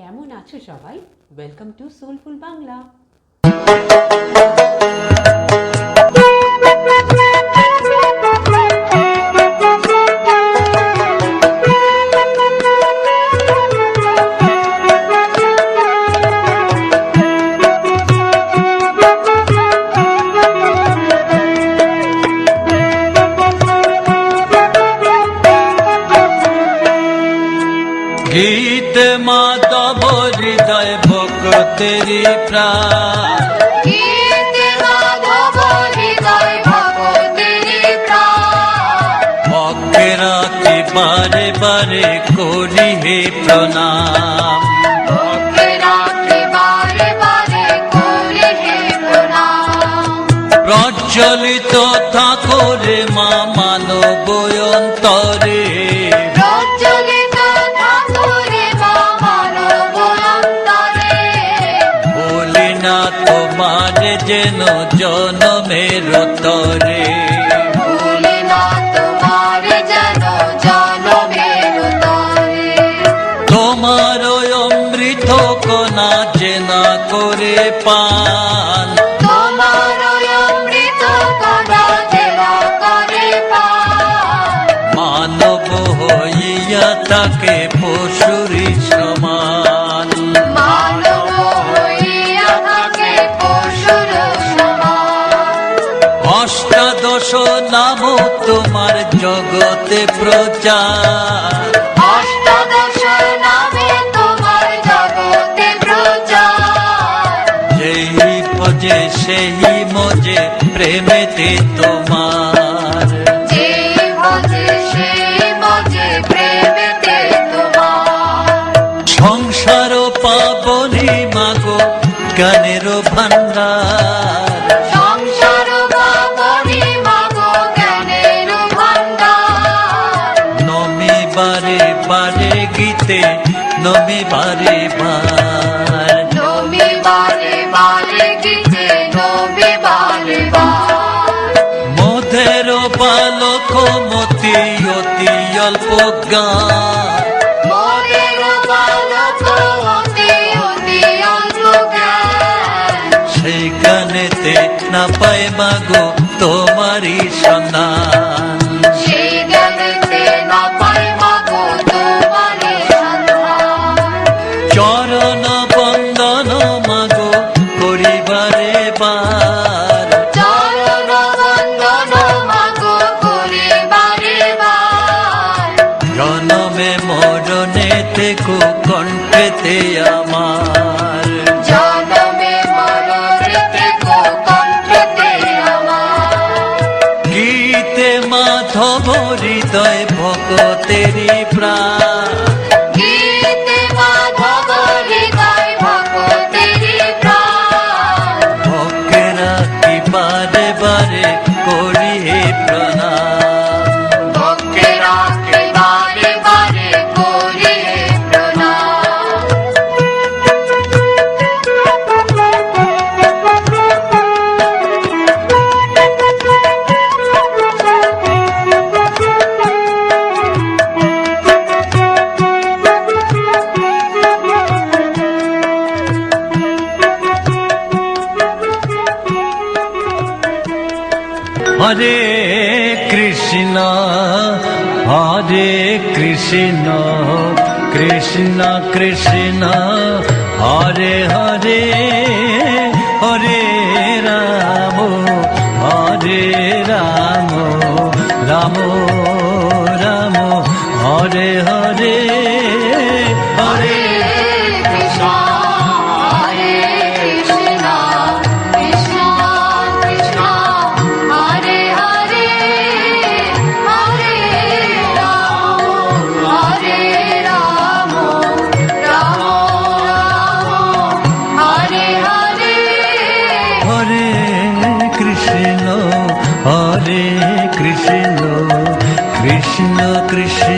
কেমন আছো সবাই? Welcome to soulful Bangla. गीत माधव हृदय भक्तेरी प्राण, गीत माधव हृदय भक्तेरी प्राण, भक्ते राखी बारे बारे करी हे प्रणाम, भक्ते राखी बारे बारे करी हे प्रणाम। प्रज्वलित ठाकुरे मा मानव অন্তরে, প্রজ্বলিত ঠাকুরে মা মানব অন্তরে, বলি না তোমার যেন জনমের তরে, ভুলি না তোমার যেন জনমের তরে। তোমার অমৃত কণা চেনা করে পান, তোমার অমৃত কণা জেলা করে পান, মানব হইয়া তাকে পশুরি সমান, মানব হইয়া থাকে পশুর সমান। অষ্টাদশ নাম তোমার জগতে প্রচার, অষ্টাদশ নামে তোমার জগতে প্রচার, যেই ভজে সেই মজে প্রেমেতে তোমার, যেই ভজে সেই মজে প্রেমেতে তোমার। সংসার পাবনি মাগো জ্ঞানের ভান্ডার, সংসার বাবরি মাগো জ্ঞানের ভান্ডার, নমি বারে বারে গীতে নমি বারে বার, নমি বারে বারে গীতে নমি বারে বার। মধের বালক মতি অতি অল্প জ্ঞান, মোদের বালক অতি অতি অল্প জ্ঞান, সেইখানেতে না পায় মাগো তোমারই সন্ধান, সেই জ্ঞানেতে না পাই মাগো তোমারে সন্ধান। চরণ বন্দন মাগো করিবারে বার, চরণ বন্দন মাগো করি বারে বার, জনমে মরণে দেখো কণ্ঠেতে আমার, জনমে মরণেতে কো কণ্ঠেতে আমার। গীতে মাধব হৃদয় ভক্তেরি প্রাণ, গীতে মাধব হৃদয় ভক্তেরি প্রাণ, ভক্তেরা কি বারে বারে করি হে প্রণাম, ভক্তেরা কে বারে বারে করি হে প্রণাম। হরে কৃষ্ণ কৃষ্ণ কৃষ্ণ হরে হরে, হরে রাম রাম রাম হরে হরে, হরে কৃষ্ণ হরে কৃষ্ণ কৃষ্ণ কৃষ্ণ হরে হরে, হরে রাম রাম রাম হরে হরে, হরে কৃষ্ণ কৃষ্ণ কৃষ্ণ